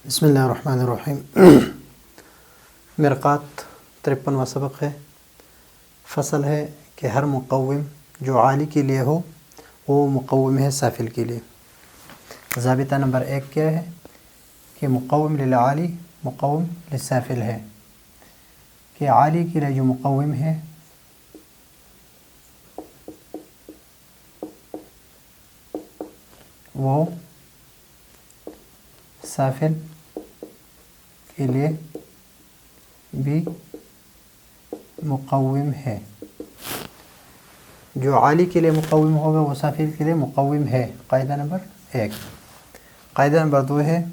بسم اللہ الرحمن الرحیم۔ مرقات 53واں سبق ہے۔ فصل ہے کہ ہر مقوم جو عالی کے لیے ہو وہ مقوم ہے سافل کے لیے۔ ضابطہ نمبر 1 کیا ہے کہ مقوم للعالی مقوم للسافل ہے، کہ عالی کے لیے جو مقوم ہے وہ سافل کے لیے بھی مقوم ہے، جو عالی کے لیے مقوم ہوگا وہ سافل کے لیے مقوم ہے۔ قاعدہ نمبر 1۔ قاعدہ نمبر 2 ہے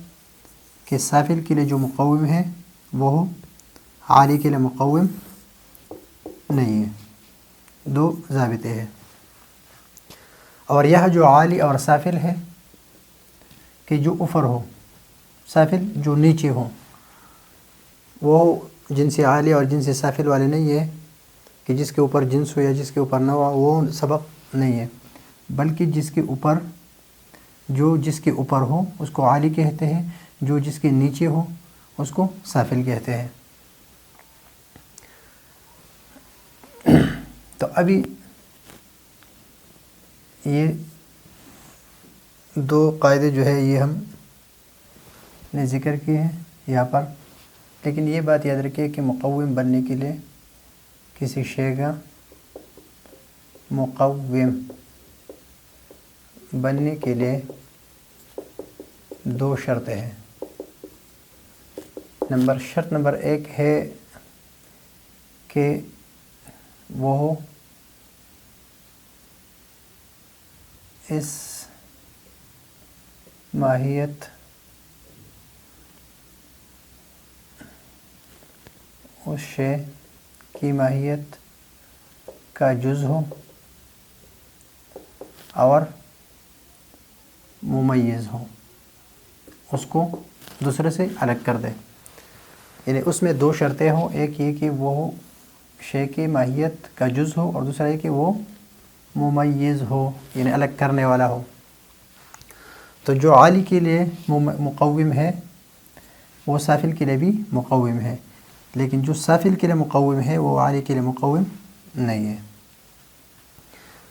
کہ سافل کے لیے جو مقوم ہے وہ عالی کے لیے مقوم نہیں ہے۔ 2 ضابطے ہیں۔ اور یہ جو عالی اور سافل ہے کہ جو اوپر ہو، سافل جو نیچے ہو، وہ جنس عالی اور جنس سافل والے نہیں ہے کہ جس کے اوپر جنس ہو یا جس کے اوپر نہ ہو وہ سبق نہیں ہے، بلکہ جس کے اوپر ہو اس کو عالی کہتے ہیں، جو جس کے نیچے ہو اس کو سافل کہتے ہیں۔ تو ابھی یہ 2 قاعدے جو ہے یہ ہم نے ذکر کیے ہیں یہاں پر، لیکن یہ بات یاد رکھیے کہ مقوم بننے کے لیے کسی شے کا مقوم بننے کے لیے 2 شرطیں ہیں۔ شرط نمبر 1 ہے کہ وہ اس ماہیت اس شے کی ماہیت کا جز ہو اور ممیز ہو، اس کو دوسرے سے الگ کر دے۔ یعنی اس میں 2 شرطیں ہوں، ایک یہ کہ وہ شے کی ماہیت کا جز ہو، اور دوسرا یہ کہ وہ ممیز ہو یعنی الگ کرنے والا ہو۔ تو جو عالی کے لیے مقوم ہے وہ سافل کے لیے بھی مقوم ہے، لیکن جو سافل کے لیے مقوم ہے وہ عالی کے لیے مقوم نہیں ہے۔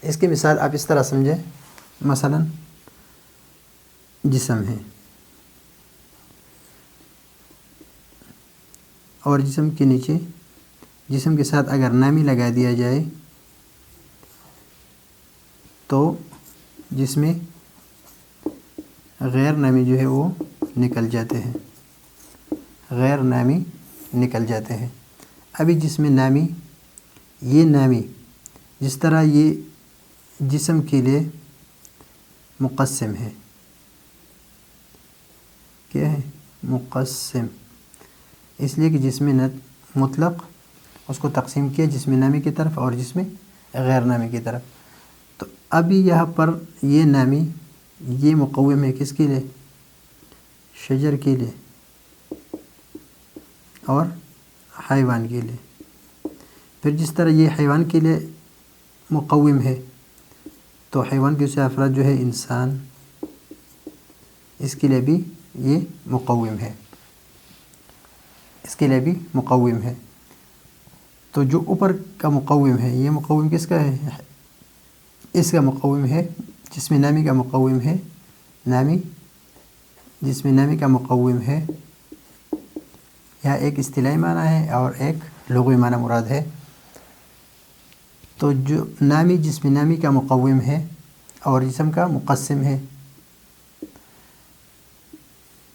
اس کی مثال آپ اس طرح سمجھیں، مثلا جسم ہے اور جسم کے نیچے جسم کے ساتھ اگر نامی لگا دیا جائے تو جس میں غیر نامی جو ہے وہ نکل جاتے ہیں، غیر نامی نکل جاتے ہیں۔ ابھی جس میں نامی، یہ نامی جس طرح یہ جسم کے لیے مقسم ہے، کیا ہے؟ مقسم، اس لیے کہ جسم مطلق اس کو تقسیم کیا جسم نامی کی طرف اور جسم غیر نامی کی طرف۔ تو ابھی یہاں پر یہ نامی یہ مقوم ہے کس کے لیے؟ شجر کے لیے اور حیوان کے لیے۔ پھر جس طرح یہ حیوان کے لیے مقوم ہے تو حیوان کے سے افراد جو ہے انسان، اس کے لیے بھی یہ مقوم ہے، اس کے لیے بھی مقوم ہے۔ تو جو اوپر کا مقوم ہے یہ مقوم کس کا ہے؟ اس کا مقوم ہے جسم نامی کا مقوم ہے نامی، جسم نامی کا مقوم ہے، یہاں ایک اصطلاحی معنی ہے اور ایک لغوی معنی مراد ہے۔ تو جو نامی جسم نامی کا مقوم ہے اور جسم کا مقسم ہے،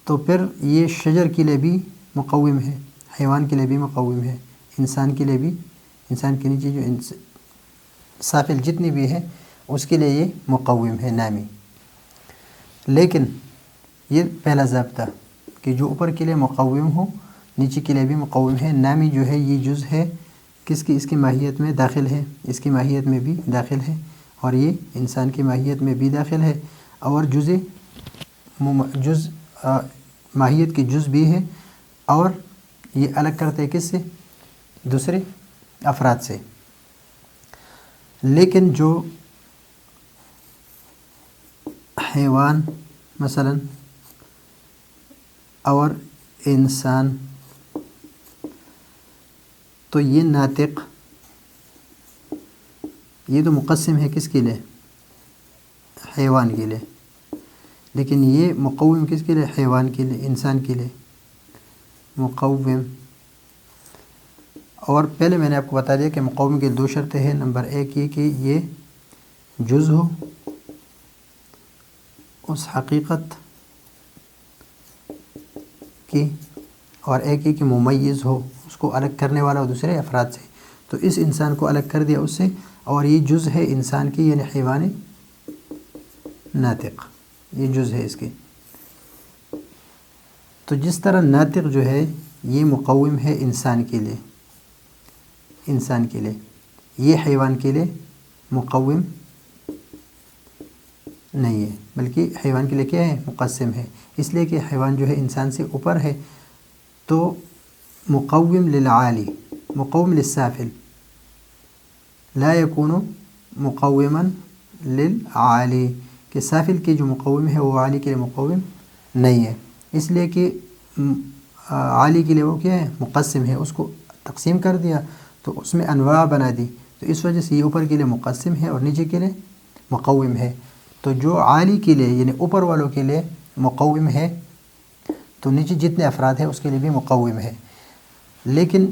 تو پھر یہ شجر کے لیے بھی مقوم ہے، حیوان کے لیے بھی مقوم ہے، انسان کے لیے بھی، انسان کے نیچے جو سافل جتنی بھی ہے اس کے لیے یہ مقوم ہے نامی۔ لیکن یہ پہلا ضابطہ کہ جو اوپر کے لیے مقوم ہو نیچے کے لیے بھی مقوم ہے۔ نامی جو ہے یہ جز ہے کس کی؟ اس کی ماہیت میں داخل ہے، اس کی ماہیت میں بھی داخل ہے، اور یہ انسان کی ماہیت میں بھی داخل ہے، اور جز ماہیت کی جز بھی ہے، اور یہ الگ کرتے ہیں کس سے؟ دوسرے افراد سے۔ لیکن جو حیوان مثلا اور انسان، تو یہ ناطق، یہ تو مقسم ہے کس کے لیے؟ حیوان کے لیے، لیکن یہ مقوم کس کے لیے؟ حیوان کے لیے، انسان کے لیے مقوم۔ اور پہلے میں نے آپ کو بتا دیا کہ مقوم کی 2 شرطیں ہیں۔ نمبر 1 یہ کہ یہ جز ہو اس حقیقت کی، اور ایک یہ کہ ممیز ہو، اس کو الگ کرنے والا ہو دوسرے افراد سے۔ تو اس انسان کو الگ کر دیا اس سے، اور یہ جز ہے انسان کی، یعنی حیوان ناطق، یہ جز ہے اس کی۔ تو جس طرح ناطق جو ہے یہ مقوم ہے انسان کے لیے، انسان کے لیے، یہ حیوان کے لیے مقوم نہیں ہے، بلکہ حیوان کے لیے کیا ہے؟ مقسم ہے، اس لیے کہ حیوان جو ہے انسان سے اوپر ہے۔ تو مقوم للعالی مقوم للسافل لا يكون مقوما للعالی، کہ سافل کی جو مقوم ہے وہ عالی کے لیے مقوم نہیں ہے، اس لیے کہ عالی کے لیے وہ کیا ہے؟ مقسم ہے، اس کو تقسیم کر دیا تو اس میں انواع بنا دی، تو اس وجہ سے یہ اوپر کے لیے مقسم ہے اور نیچے کے لیے مقوم ہے۔ تو جو عالی کے لیے یعنی اوپر والوں کے لیے مقوم ہے، تو نیچے جتنے افراد ہیں اس کے لیے بھی مقوم ہے، لیکن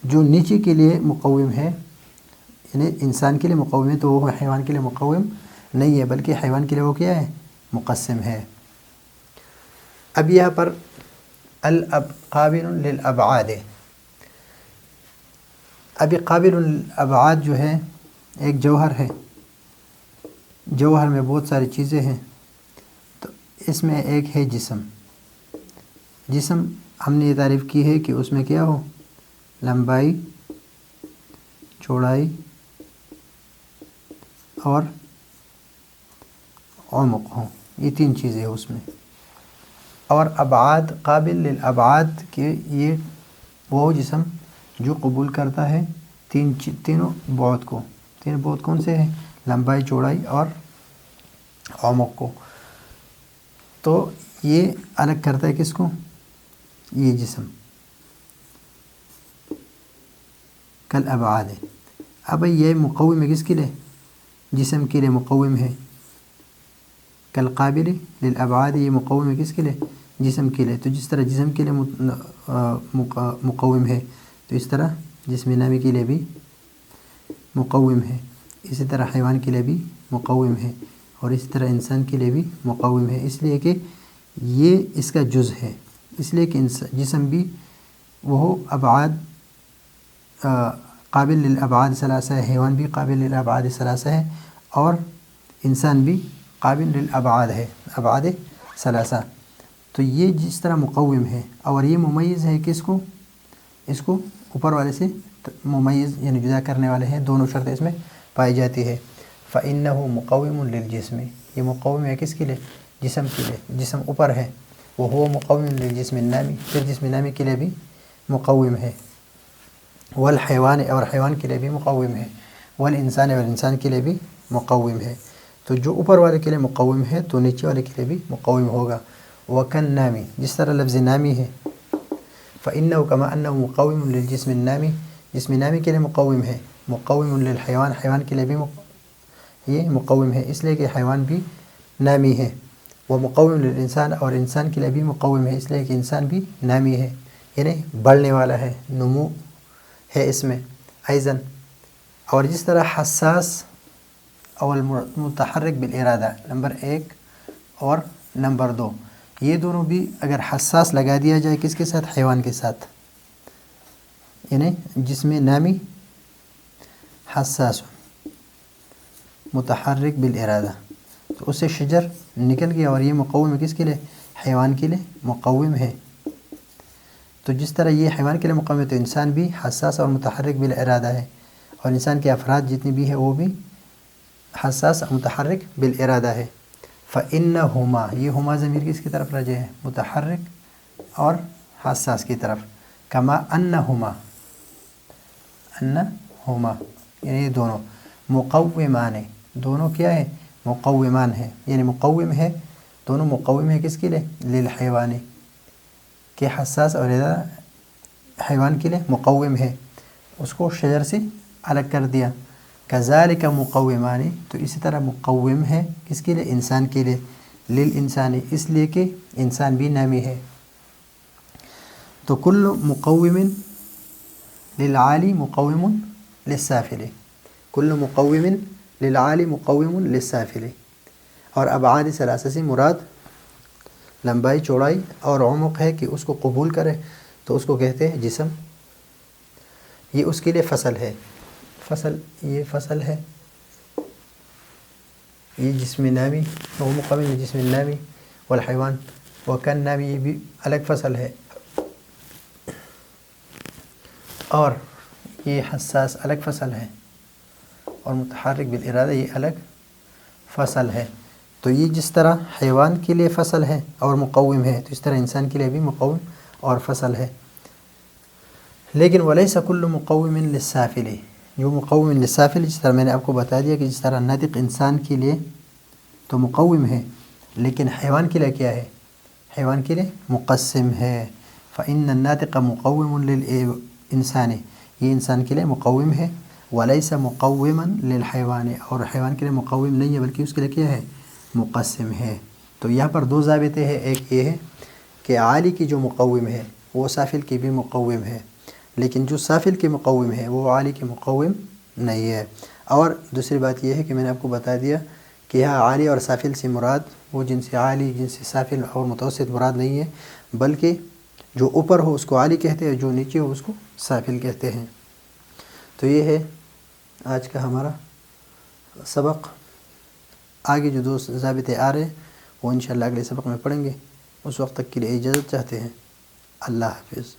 جو نیچے کے لیے مقوم ہے یعنی انسان کے لیے مقوم ہے، تو وہ حیوان کے لیے مقوم نہیں ہے، بلکہ حیوان کے لیے وہ کیا ہے؟ مقسم ہے۔ اب یہاں پر قابل للابعاد، اب قابل الابعاد جو ہے ایک جوہر ہے، جوہر میں بہت ساری چیزیں ہیں، تو اس میں ایک ہے جسم۔ جسم ہم نے یہ تعریف کی ہے کہ اس میں کیا ہو؟ لمبائی، چوڑائی اور عمق ہو، یہ 3 چیزیں ہیں اس میں۔ اور ابعاد، قابل للابعاد کے یہ وہ جسم جو قبول کرتا ہے تینوں بعد کو۔ 3 بعد کون سے ہیں؟ لمبائی، چوڑائی اور عمق کو۔ تو یہ الگ کرتا ہے کس کو؟ یہ جسم کل ابعاد ہے۔ اب یہ مقوم ہے کس کے لیے؟ جسم کے لیے مقوم ہے۔ کل قابل للابعاد، یہ مقوم ہے کس کے لیے؟ جسم کے لیے۔ تو جس طرح جسم کے لیے مقوم ہے، تو اس طرح جسم نامی کے لیے بھی مقوم ہے، اسی طرح حیوان کے لیے بھی مقوم ہے، اور اسی طرح انسان کے لیے بھی مقوم ہے، اس لیے کہ یہ اس کا جز ہے، اس لیے کہ جسم بھی وہ ابعاد قابل للابعاد ثلاثہ ہے، حیوان بھی قابل للابعاد ثلاثہ ہے، اور انسان بھی قابل للابعاد ہے، ابعاد ثلاثہ۔ تو یہ جس طرح مقوم ہے اور یہ ممیز ہے کس کو؟ اس کو اوپر والے سے ممیز یعنی جدا کرنے والے ہیں، دونوں شرطیں اس میں پائی جاتی ہے۔ فَإِنَّهُ مُقَوِّمٌ لِلْجِسْمِ، یہ مقوم ہے کس کے لیے؟ جسم کے لیے، جسم اوپر ہے، وَهُوَ مُقَوِّمٌ لِلْجِسْمِ النَّامِ، پھر جسم نامی کے لیے بھی مقوم ہے، والحیوان، اور حیوان کے لیے بھی مقوم ہے، والانسان، اور انسان کے لیے بھی مقوم ہے۔ تو جو اوپر والے کے لیے مقوم ہے تو نیچے والے کے لیے بھی مقوم ہوگا۔ وَكَالنَّامِ، جس طرح لفظ نامی ہے، فَإِنَّهُ كَمَا أَنَّهُ مُقَوِّمٌ لِلْجِسْمِ النَّامِ، جسم نامی کے لیے مقوم ہے، مقوم للحیوان، حیوان کے لیے بھی یہ مقوم ہے، اس لیے کہ حیوان بھی نامی ہے، وہ مقوم للانسان، اور انسان کے لیے بھی مقوم ہے، اس لیے کہ انسان بھی نامی ہے، یعنی بڑھنے والا ہے، نمو ہے اس میں ایضاً۔ اور جس طرح حساس اور متحرک بالارادہ، نمبر 1 اور نمبر 2، یہ دونوں بھی اگر حساس لگا دیا جائے کس کے ساتھ؟ حیوان کے ساتھ، یعنی جسم نامی حساس متحرک بالارادہ، تو اس سے شجر نکل گیا، اور یہ مقوم ہے کس کے لیے؟ حیوان کے لیے مقوم ہے۔ تو جس طرح یہ حیوان کے لیے مقوم ہے، تو انسان بھی حساس اور متحرک بالارادہ ہے، اور انسان کے افراد جتنی بھی ہے وہ بھی حساس اور متحرک بالارادہ ہے۔ فَإِنَّهُمَا، یہ ہما ضمیر کس کی طرف راجع ہے؟ متحرک اور حساس کی طرف۔ کما انہما، انہما یعنی یہ دونوں مقومان، دونوں کیا ہے؟ مقومان ہے، یعنی مقوم ہے، دونوں مقوم ہے کس کے لیے؟ للحیوان، کہ حساس اور حیوان کے لیے مقوم ہے، اس کو شجر سے الگ کر دیا. کذالک مقومانی، تو اسی طرح مقوم ہے کس کے لیے؟ انسان کے لیے. للانسانی، اس لیے کہ انسان بھی نامی ہے. تو کل مقوم للعالی مقوم للسافل، کل مقوم للعالی مقوم للسافل. اور ابعاد ثلاثہ سے مراد لمبائی، چوڑائی اور عمق ہے کہ اس کو قبول کرے تو اس کو کہتے ہیں جسم. یہ اس کے لیے فصل ہے. فصل، یہ فصل ہے، یہ جسم نامی، وہ مقابل جسم نامی. والحیوان وکن نامی، یہ بھی الگ فصل ہے. اور یہ حساس الگ فصل ہے، اور متحرک بالارادہ یہ الگ فصل ہے. تو یہ جس طرح حیوان کے لیے فصل ہے اور مقوم ہے، تو اس طرح انسان کے لیے بھی مقوم اور فصل ہے. لیکن ولیس کل مقوم للسافل، جو مقوم للسافل، جس طرح میں نے آپ کو بتا دیا کہ جس طرح ناطق انسان کے لیے تو مقوم ہے، لیکن حیوان کے لیے کیا ہے؟ حیوان کے لیے مقسم ہے. فإن الناطق مقوم للإنسان، یہ انسان کے لیے مقوم ہے. ولیس مقوما للحیوان، اور حیوان کے لیے مقوم نہیں ہے بلکہ اس کے لیے کیا ہے؟ مقسم ہے. تو یہاں پر دو ضابطے ہیں. ایک یہ ہے کہ عالی کی جو مقوم ہے وہ سافل کی بھی مقوم ہے، لیکن جو سافل کی مقوم ہے وہ عالی کی مقوم نہیں ہے. اور دوسری بات یہ ہے کہ میں نے آپ کو بتا دیا کہ یہاں عالی اور سافل سے مراد وہ جنس عالی، جنس سافل اور متوسط مراد نہیں ہے، بلکہ جو اوپر ہو اس کو عالی کہتے ہیں، جو نیچے ہو اس کو سافل کہتے ہیں. تو یہ ہے آج کا ہمارا سبق. آگے جو دو ضابطے آ رہے ہیں وہ انشاءاللہ اگلے سبق میں پڑھیں گے. اس وقت تک کے لیے اجازت چاہتے ہیں. اللہ حافظ.